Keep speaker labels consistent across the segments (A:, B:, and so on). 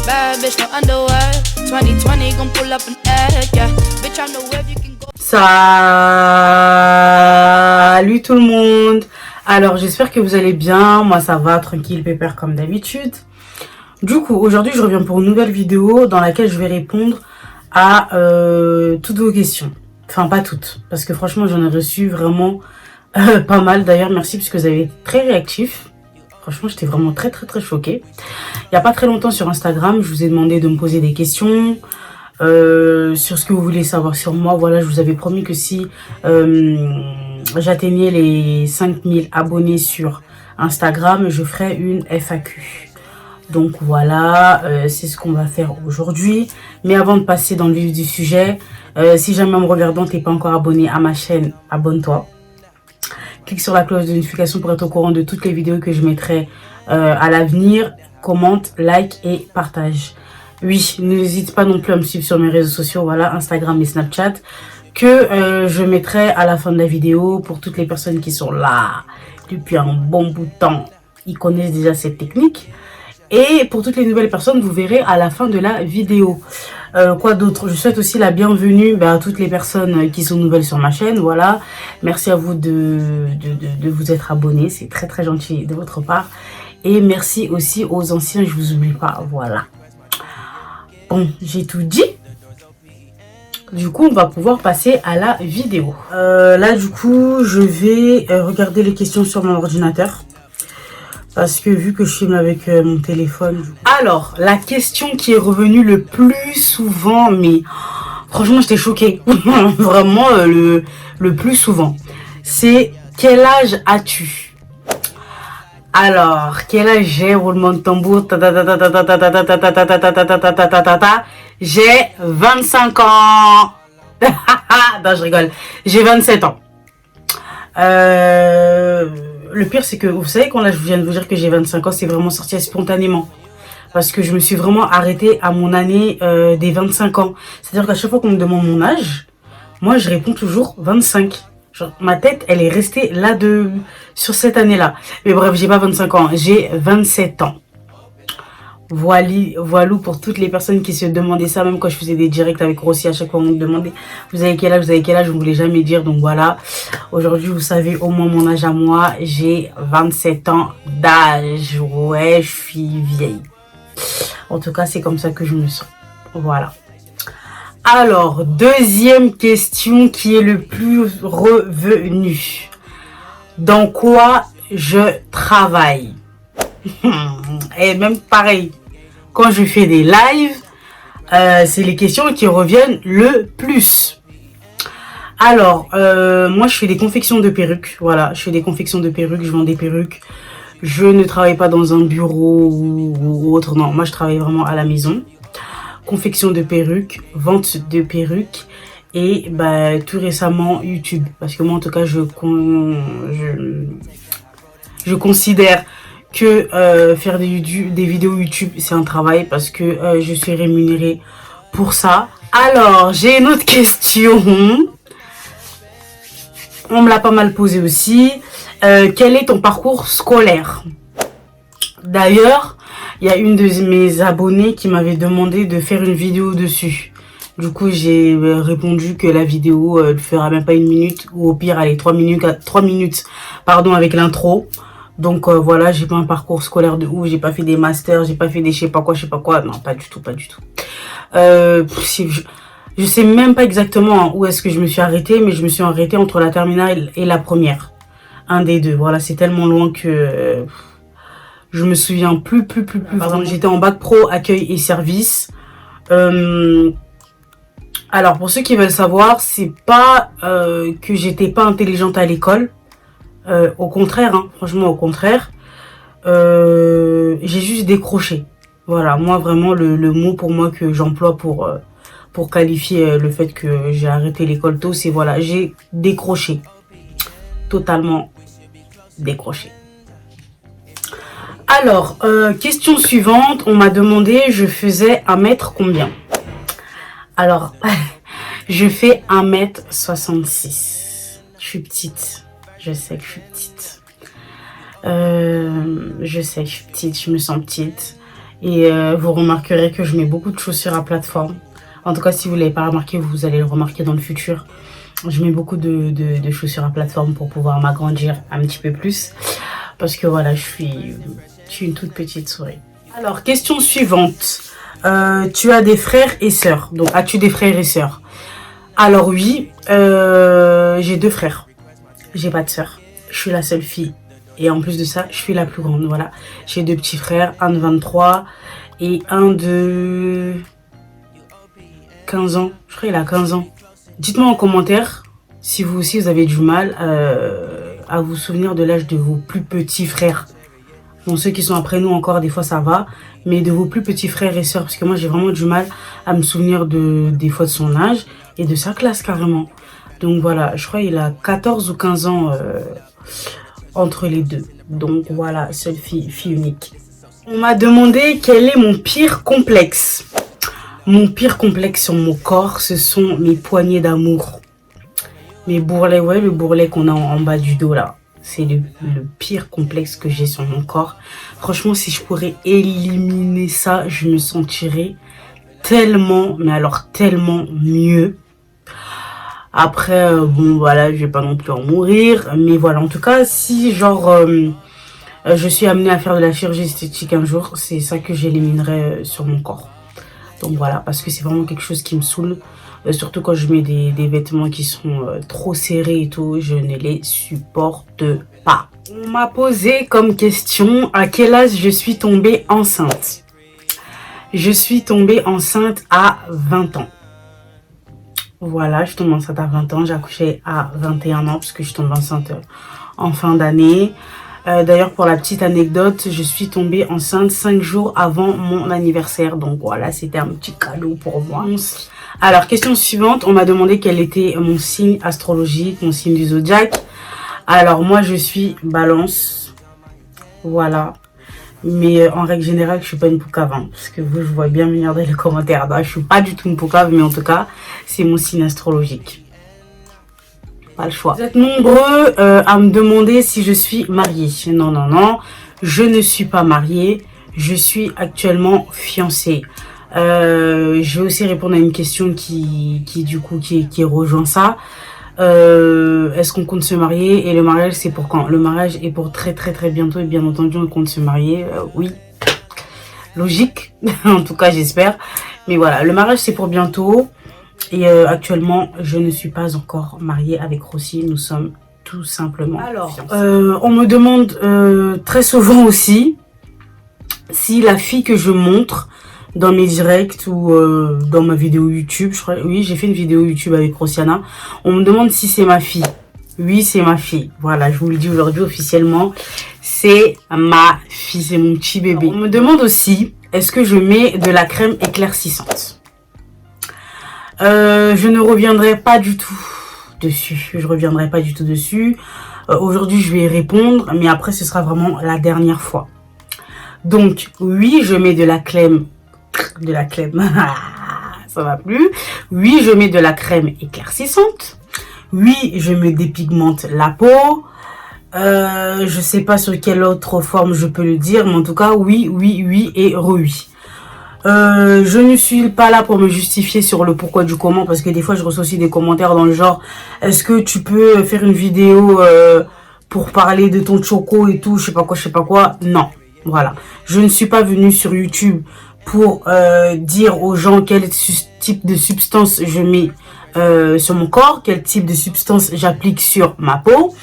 A: Bad bitch, no underwear. 2020 gon' pull up an egg, yeah. Bitch, I know where you can go.
B: Salut tout le monde. Alors j'espère que vous allez bien. Moi ça va, tranquille, pépère comme d'habitude. Du coup aujourd'hui je reviens pour une nouvelle vidéo dans laquelle je vais répondre à toutes vos questions. Enfin pas toutes, parce que franchement j'en ai reçu vraiment pas mal. D'ailleurs merci parce que vous avez été très réactifs. Franchement j'étais vraiment très choquée. Il n'y a pas très longtemps sur Instagram je vous ai demandé de me poser des questions sur ce que vous voulez savoir sur moi. Voilà, je vous avais promis que si j'atteignais les 5000 abonnés sur Instagram, je ferai une FAQ. Donc voilà, c'est ce qu'on va faire aujourd'hui. Mais avant de passer dans le vif du sujet, si jamais en me regardant, t'es pas encore abonné à ma chaîne, abonne-toi. Clique sur la cloche de notification pour être au courant de toutes les vidéos que je mettrai à l'avenir. Commente, like et partage. Oui, n'hésite pas non plus à me suivre sur mes réseaux sociaux, voilà, Instagram et Snapchat, que je mettrai à la fin de la vidéo pour toutes les personnes qui sont là depuis un bon bout de temps. Ils connaissent déjà cette technique. Et pour toutes les nouvelles personnes, vous verrez à la fin de la vidéo. Quoi d'autre? Je souhaite aussi la bienvenue à toutes les personnes qui sont nouvelles sur ma chaîne. Voilà, merci à vous de vous être abonnés. C'est très gentil de votre part. Et merci aussi aux anciens, je vous oublie pas. Voilà. Bon, j'ai tout dit. Du coup, on va pouvoir passer à la vidéo. Là, du coup, je vais regarder les questions sur mon ordinateur. Parce que vu que je filme avec mon téléphone. Alors, la question qui est revenue le plus souvent, mais franchement, j'étais choquée. Vraiment, le plus souvent. C'est quel âge as-tu? Alors, quel âge j'ai? Roulement de tambour. J'ai 25 ans. Non, je rigole. J'ai 27 ans. Le pire, c'est que vous savez, quand là je viens de vous dire que j'ai 25 ans, c'est vraiment sorti spontanément. Parce que je me suis vraiment arrêtée à mon année des 25 ans. C'est-à-dire qu'à chaque fois qu'on me demande mon âge, moi je réponds toujours 25. Genre, ma tête, elle est restée là sur cette année-là. Mais bref, j'ai pas 25 ans, j'ai 27 ans. Voilà pour toutes les personnes qui se demandaient ça, même quand je faisais des directs avec Rossi, à chaque fois on me demandait vous avez quel âge, je ne voulais jamais dire. Donc voilà, aujourd'hui vous savez au moins mon âge à moi, j'ai 27 ans d'âge. Ouais, je suis vieille. En tout cas, c'est comme ça que je me sens. Voilà. Alors, deuxième question qui est le plus revenue. Dans quoi je travaille? Et même pareil, quand je fais des lives, c'est les questions qui reviennent le plus. Alors, moi je fais des confections de perruques. Voilà, je fais des confections de perruques, je vends des perruques. Je ne travaille pas dans un bureau ou autre, non, moi je travaille vraiment à la maison. Confection de perruques, vente de perruques et tout récemment YouTube. Parce que moi en tout cas je considère que faire des vidéos YouTube c'est un travail parce que je suis rémunérée pour ça. Alors j'ai une autre question, on me l'a pas mal posé aussi. Quel est ton parcours scolaire? D'ailleurs il y a une de mes abonnées qui m'avait demandé de faire une vidéo dessus. Du coup j'ai répondu que la vidéo ne fera même pas 1 minute ou au pire allez 3 minutes pardon avec l'intro. Donc voilà, j'ai pas un parcours scolaire de ouf, j'ai pas fait des masters, j'ai pas fait des je sais pas quoi, non pas du tout. Je sais même pas exactement où est-ce que je me suis arrêtée, mais je me suis arrêtée entre la terminale et la première. Un des deux, voilà, c'est tellement loin que je me souviens plus. Par exemple, j'étais en bac pro accueil et service. Alors pour ceux qui veulent savoir, c'est pas que j'étais pas intelligente à l'école. Au contraire, hein, franchement au contraire, j'ai juste décroché. Voilà, moi vraiment le mot pour moi que j'emploie pour qualifier le fait que j'ai arrêté l'école tôt, c'est voilà, j'ai décroché. Totalement décroché. Alors, question suivante, on m'a demandé je faisais 1 m combien? Alors, je fais 1m66. Je suis petite. Je sais que je suis petite. Je sais que je suis petite, je me sens petite. Et vous remarquerez que je mets beaucoup de chaussures à plateforme. En tout cas, si vous ne l'avez pas remarqué, vous allez le remarquer dans le futur. Je mets beaucoup de chaussures à plateforme pour pouvoir m'agrandir un petit peu plus. Parce que voilà, je suis une toute petite souris. Alors, question suivante. Tu as des frères et sœurs. Donc, as-tu des frères et sœurs? Alors oui, j'ai 2 frères. J'ai pas de sœur. Je suis la seule fille. Et en plus de ça, je suis la plus grande. Voilà. J'ai 2 petits frères, un de 23 et un de 15 ans. Je crois qu'il a 15 ans. Dites-moi en commentaire si vous aussi vous avez du mal à vous souvenir de l'âge de vos plus petits frères. Bon, ceux qui sont après nous encore, des fois ça va. Mais de vos plus petits frères et sœurs. Parce que moi j'ai vraiment du mal à me souvenir des fois de son âge et de sa classe carrément. Donc voilà, je crois qu'il a 14 ou 15 ans entre les deux. Donc voilà, seule fille unique. On m'a demandé quel est mon pire complexe. Mon pire complexe sur mon corps, ce sont mes poignées d'amour. Mes bourrelets, ouais, le bourrelet qu'on a en bas du dos là. C'est le pire complexe que j'ai sur mon corps. Franchement, si je pourrais éliminer ça, je me sentirais tellement, mais alors tellement mieux. Après, bon, voilà, je vais pas non plus en mourir. Mais voilà, en tout cas, si genre, je suis amenée à faire de la chirurgie esthétique un jour, c'est ça que j'éliminerai sur mon corps. Donc voilà, parce que c'est vraiment quelque chose qui me saoule. Surtout quand je mets des vêtements qui sont trop serrés et tout, je ne les supporte pas. On m'a posé comme question à quel âge je suis tombée enceinte. Je suis tombée enceinte à 20 ans. Voilà, je suis tombée enceinte à 20 ans. J'ai accouché à 21 ans parce que je suis tombée enceinte en fin d'année. D'ailleurs, pour la petite anecdote, je suis tombée enceinte 5 jours avant mon anniversaire. Donc voilà, c'était un petit cadeau pour moi. Alors, question suivante. On m'a demandé quel était mon signe astrologique, mon signe du zodiaque. Alors, moi, je suis balance. Voilà. Mais en règle générale, je suis pas une poucave. Hein, parce que vous, je vois bien venir dans les commentaires. Non, je suis pas du tout une poucave, mais en tout cas, c'est mon signe astrologique. Pas le choix. Vous êtes nombreux à me demander si je suis mariée. Non, non, non. Je ne suis pas mariée. Je suis actuellement fiancée. Je vais aussi répondre à une question qui rejoint ça. Est-ce qu'on compte se marier? Et le mariage, c'est pour quand? Le mariage est pour très très très bientôt. Et bien entendu, on compte se marier. Oui. Logique. En tout cas, j'espère. Mais voilà, le mariage, c'est pour bientôt. Et actuellement, je ne suis pas encore mariée avec Rossi. Nous sommes tout simplement fiancés. On me demande très souvent aussi si la fille que je montre dans mes directs ou dans ma vidéo YouTube, je crois, oui, j'ai fait une vidéo YouTube avec Rosiana. On me demande si c'est ma fille. Oui, c'est ma fille. Voilà, je vous le dis aujourd'hui officiellement. C'est ma fille, c'est mon petit bébé. On me demande aussi, est-ce que je mets de la crème éclaircissante? Je ne reviendrai pas du tout dessus. Je reviendrai pas du tout dessus. Aujourd'hui, je vais y répondre, mais après, ce sera vraiment la dernière fois. Donc, oui, je mets de la crème. Ça va plus. Oui, je mets de la crème éclaircissante. Oui, je me dépigmente la peau. Je sais pas sur quelle autre forme je peux le dire, mais en tout cas, oui, oui, oui et oui. Je ne suis pas là pour me justifier sur le pourquoi du comment, parce que des fois je reçois aussi des commentaires dans le genre est-ce que tu peux faire une vidéo pour parler de ton choco et tout, je sais pas quoi. Non, voilà, je ne suis pas venue sur YouTube pour dire aux gens quel type de substance je mets sur mon corps, quel type de substance j'applique sur ma peau.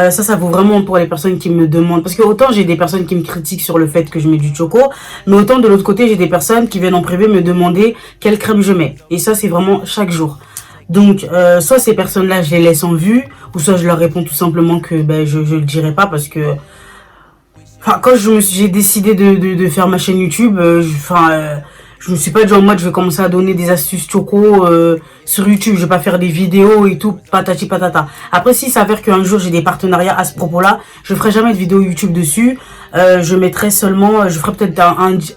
B: Ça vaut vraiment pour les personnes qui me demandent. Parce que autant j'ai des personnes qui me critiquent sur le fait que je mets du choco, mais autant de l'autre côté, j'ai des personnes qui viennent en privé me demander quelle crème je mets. Et ça, c'est vraiment chaque jour. Donc, soit ces personnes-là, je les laisse en vue, ou soit je leur réponds tout simplement que ben, je le dirai pas parce que... Enfin, quand j'ai décidé de faire ma chaîne YouTube, je me suis pas dit en mode je vais commencer à donner des astuces choco sur YouTube, je vais pas faire des vidéos et tout, patati patata. Après, s'il s'avère qu'un jour j'ai des partenariats à ce propos-là, je ferai jamais de vidéo YouTube dessus. Je mettrai seulement, je ferai peut-être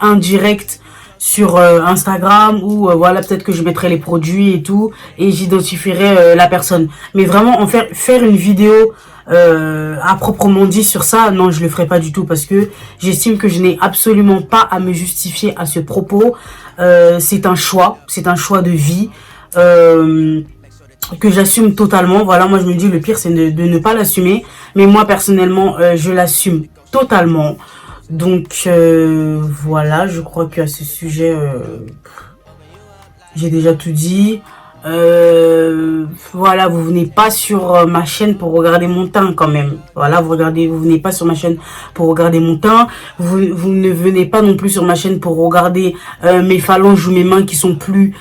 B: un direct sur Instagram ou voilà, peut-être que je mettrai les produits et tout et j'identifierai la personne. Mais vraiment, faire une vidéo à proprement dit sur ça, non, je le ferai pas du tout parce que j'estime que je n'ai absolument pas à me justifier à ce propos. C'est un choix de vie que j'assume totalement. Voilà, moi je me dis le pire c'est de ne pas l'assumer, mais moi personnellement je l'assume totalement. Donc voilà, je crois qu'à ce sujet j'ai déjà tout dit. Voilà, vous venez pas sur ma chaîne pour regarder mon teint quand même. Voilà, vous venez pas sur ma chaîne pour regarder mon teint. Vous ne venez pas non plus sur ma chaîne pour regarder mes phalanges ou mes mains qui sont plus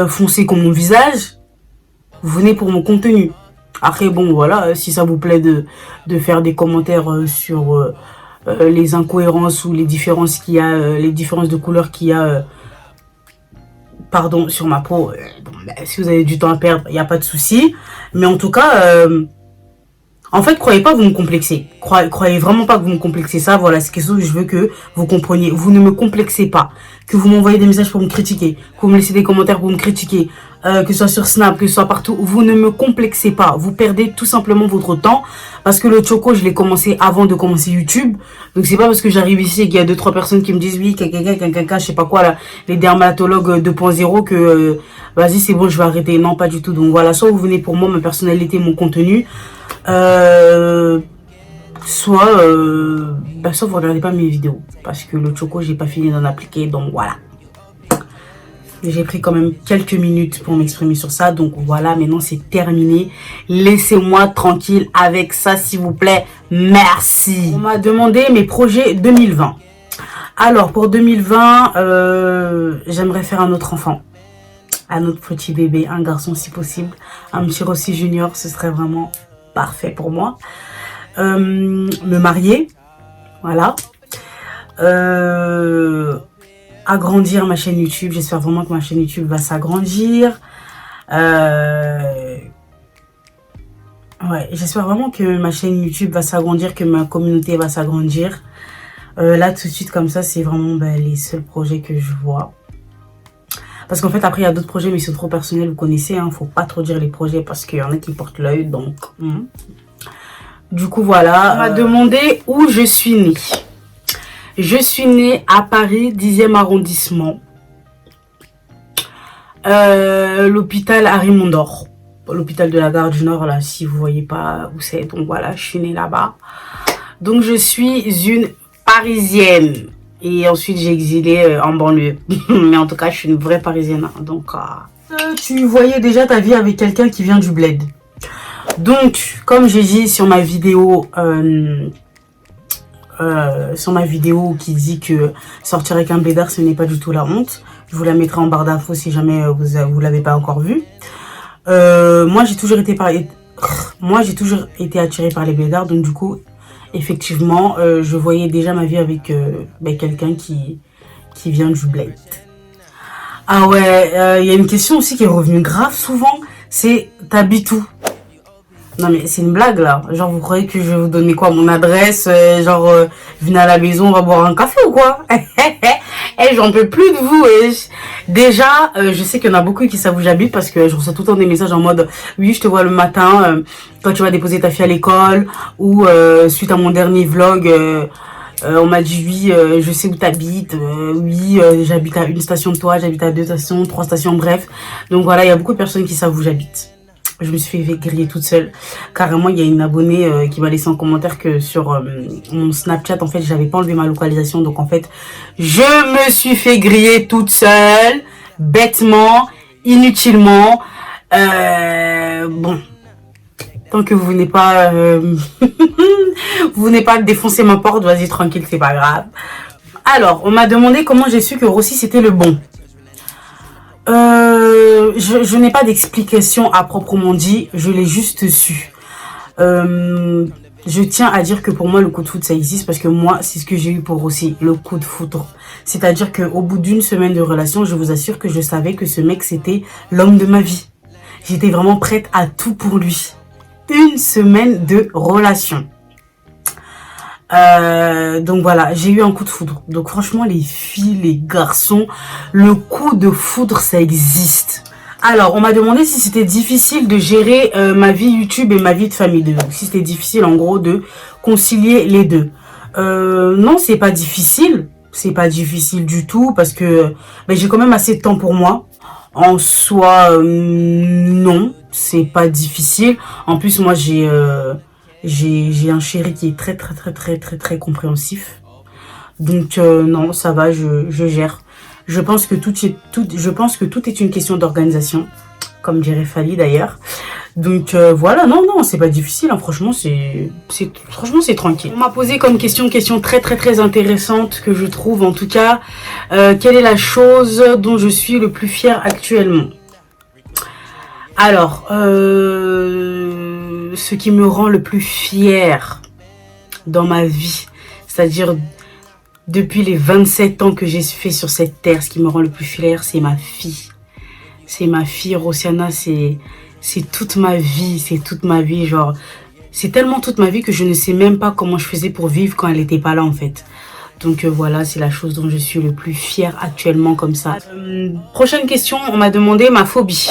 B: foncées que mon visage. Vous venez pour mon contenu. Après, bon, voilà, si ça vous plaît de faire des commentaires sur les incohérences ou les différences qu'il y a, les différences de couleurs qu'il y a, pardon, sur ma peau, bon, bah, si vous avez du temps à perdre, il n'y a pas de souci. Mais en tout cas, en fait, croyez pas que vous me complexez. Croyez vraiment pas que vous me complexez. Ça, voilà, c'est quelque chose que je veux que vous compreniez. Vous ne me complexez pas. Que vous m'envoyez des messages pour me critiquer. Que vous me laissez des commentaires pour me critiquer. Que ce soit sur Snap, que ce soit partout. Vous ne me complexez pas. Vous perdez tout simplement votre temps. Parce que le choco, je l'ai commencé avant de commencer YouTube. Donc, c'est pas parce que j'arrive ici et qu'il y a 2-3 personnes qui me disent oui, je sais pas quoi, là, les dermatologues 2.0 que vas-y, c'est bon, je vais arrêter. Non, pas du tout. Donc, voilà, soit vous venez pour moi, ma personnalité, mon contenu. Soit vous regardez pas mes vidéos parce que le choco j'ai pas fini d'en appliquer, donc voilà. J'ai pris quand même quelques minutes pour m'exprimer sur ça, donc voilà, maintenant c'est terminé. Laissez-moi tranquille avec ça s'il vous plaît, merci. On m'a demandé mes projets 2020. Alors pour 2020 j'aimerais faire un autre enfant, un autre petit bébé, un garçon si possible, un petit Rossi Junior, ce serait vraiment parfait pour moi. Me marier, voilà. Agrandir ma chaîne YouTube, j'espère vraiment que ma chaîne YouTube va s'agrandir. Ouais, j'espère vraiment que ma chaîne YouTube va s'agrandir, que ma communauté va s'agrandir. Là tout de suite comme ça, c'est vraiment les seuls projets que je vois. Parce qu'en fait après il y a d'autres projets mais ils sont trop personnels, vous connaissez, hein, faut pas trop dire les projets parce qu'il y en a qui portent l'œil, donc du coup voilà. On m'a demandé où je suis née. Je suis née à Paris 10e arrondissement, l'hôpital Harry Mondor, l'hôpital de la Gare du Nord, là si vous voyez pas où c'est. Donc voilà, je suis née là-bas. Donc je suis une Parisienne. Et ensuite, j'ai exilé en banlieue. Mais en tout cas, je suis une vraie Parisienne. Donc, tu voyais déjà ta vie avec quelqu'un qui vient du bled. Donc, comme j'ai dit sur ma vidéo, qui dit que sortir avec un blédard, ce n'est pas du tout la honte. Je vous la mettrai en barre d'infos si jamais vous l'avez pas encore vue. Moi, j'ai toujours été attirée par les blédards. Donc, du coup... Effectivement, je voyais déjà ma vie avec quelqu'un qui vient du bled. Ah ouais, il y a une question aussi qui est revenue grave souvent, c'est t'habites où? Non mais c'est une blague là, genre vous croyez que je vais vous donner quoi, mon adresse, venez à la maison, on va boire un café ou quoi? Eh, j'en peux plus de vous. Déjà, je sais qu'il y en a beaucoup qui savent où j'habite parce que je reçois tout le temps des messages en mode oui, je te vois le matin quand tu vas déposer ta fille à l'école, ou suite à mon dernier vlog, on m'a dit oui, je sais où t'habites, oui, j'habite à une station de toi, j'habite à 2 stations, 3 stations, bref. Donc voilà, il y a beaucoup de personnes qui savent où j'habite. Je me suis fait griller toute seule. Carrément, il y a une abonnée qui m'a laissé en commentaire que sur mon Snapchat, en fait, j'avais pas enlevé ma localisation. Donc, en fait, je me suis fait griller toute seule, bêtement, inutilement. Bon, tant que vous venez pas, vous venez pas défoncer ma porte, vas-y, tranquille, c'est pas grave. Alors, on m'a demandé comment j'ai su que Rossi, c'était le bon. Je n'ai pas d'explication à proprement dit, je l'ai juste su. Je tiens à dire que pour moi le coup de foudre ça existe parce que moi c'est ce que j'ai eu pour Rossi, le coup de foudre. C'est-à-dire qu'au bout d'une semaine de relation, je vous assure que je savais que ce mec c'était l'homme de ma vie. J'étais vraiment prête à tout pour lui. Une semaine de relation. Donc voilà, j'ai eu un coup de foudre. Donc franchement les filles, les garçons, le coup de foudre ça existe. Alors, on m'a demandé si c'était difficile de gérer ma vie YouTube et ma vie de famille. Donc, si c'était difficile, en gros, de concilier les deux. Non, c'est pas difficile. C'est pas difficile du tout parce que ben, j'ai quand même assez de temps pour moi. En soi, non, c'est pas difficile. En plus, moi, j'ai un chéri qui est très compréhensif. Donc, non, ça va, je gère. Je pense que tout est une question d'organisation, comme dirait Fali d'ailleurs. Donc voilà, non, c'est pas difficile, hein. Franchement, c'est tranquille. On m'a posé comme question très intéressante que je trouve en tout cas. Quelle est la chose dont je suis le plus fière actuellement? Alors, ce qui me rend le plus fière dans ma vie, c'est-à-dire depuis les 27 ans que j'ai fait sur cette terre, ce qui me rend le plus fier, c'est ma fille. C'est ma fille, Rosiana, c'est toute ma vie, genre, c'est tellement toute ma vie que je ne sais même pas comment je faisais pour vivre quand elle n'était pas là, en fait. Donc voilà, c'est la chose dont je suis le plus fière actuellement, comme ça. Prochaine question, on m'a demandé ma phobie.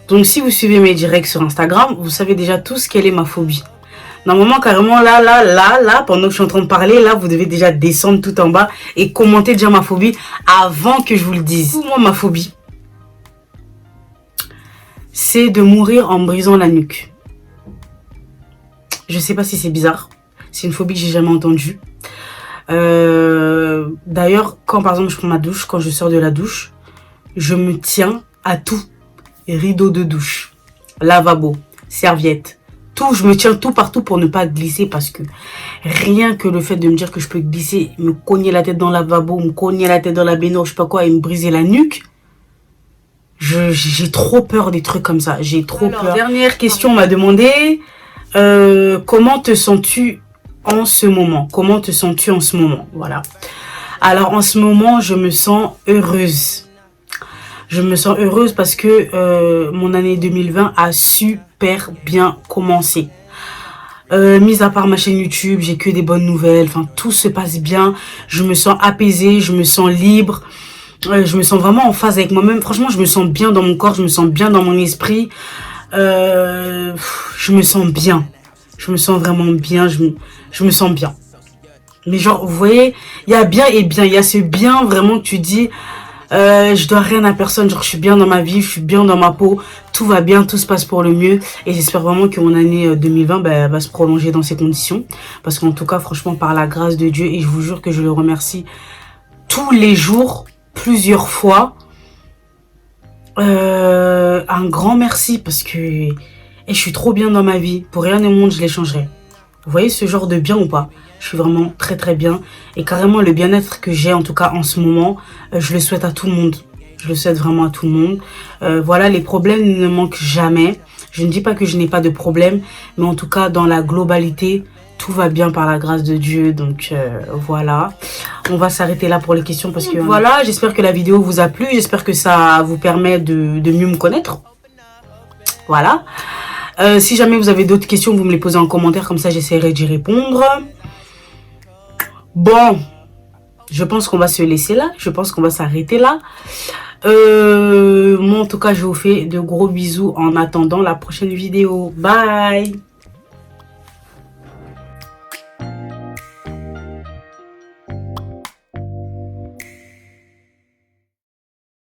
B: Donc si vous suivez mes directs sur Instagram, vous savez déjà tous quelle est ma phobie. Normalement, carrément, là, pendant que je suis en train de parler, là, vous devez déjà descendre tout en bas et commenter déjà ma phobie avant que je vous le dise. Moi, ma phobie, c'est de mourir en me brisant la nuque. Je sais pas si c'est bizarre. C'est une phobie que j'ai jamais entendue. D'ailleurs, quand par exemple je prends ma douche, quand je sors de la douche, je me tiens à tout. Rideau de douche, lavabo, serviette. Tout, je me tiens tout partout pour ne pas glisser parce que rien que le fait de me dire que je peux glisser, me cogner la tête dans le lavabo, me cogner la tête dans la baignoire, je sais pas quoi, et me briser la nuque, j'ai trop peur des trucs comme ça. J'ai trop peur. Dernière question, on m'a demandé comment te sens-tu en ce moment? Comment te sens-tu en ce moment? Voilà. Alors en ce moment, je me sens heureuse. Je me sens heureuse parce que mon année 2020 a super bien commencé. Mis à part ma chaîne YouTube, j'ai que des bonnes nouvelles. Enfin, tout se passe bien. Je me sens apaisée, je me sens libre. Je me sens vraiment en phase avec moi-même. Franchement, je me sens bien dans mon corps, je me sens bien dans mon esprit. Je me sens bien. Je me sens vraiment bien. Je me sens bien. Mais genre, vous voyez, il y a bien et bien. Il y a ce bien vraiment que tu dis... je dois rien à personne, genre je suis bien dans ma vie, je suis bien dans ma peau, tout va bien, tout se passe pour le mieux et j'espère vraiment que mon année 2020 va se prolonger dans ces conditions parce qu'en tout cas franchement par la grâce de Dieu et je vous jure que je le remercie tous les jours, plusieurs fois, un grand merci parce que je suis trop bien dans ma vie, pour rien au monde je l'échangerai. Vous voyez ce genre de bien ou pas? Je suis vraiment très bien. Et carrément, le bien-être que j'ai, en tout cas en ce moment, je le souhaite à tout le monde. Je le souhaite vraiment à tout le monde. Voilà, les problèmes ne manquent jamais. Je ne dis pas que je n'ai pas de problème. Mais en tout cas, dans la globalité, tout va bien par la grâce de Dieu. Donc voilà. On va s'arrêter là pour les questions. Parce que voilà, j'espère que la vidéo vous a plu. J'espère que ça vous permet de mieux me connaître. Voilà. Si jamais vous avez d'autres questions, vous me les posez en commentaire. Comme ça, j'essaierai d'y répondre. Bon, je pense qu'on va se laisser là. Je pense qu'on va s'arrêter là. Moi, en tout cas, je vous fais de gros bisous en attendant la prochaine vidéo. Bye!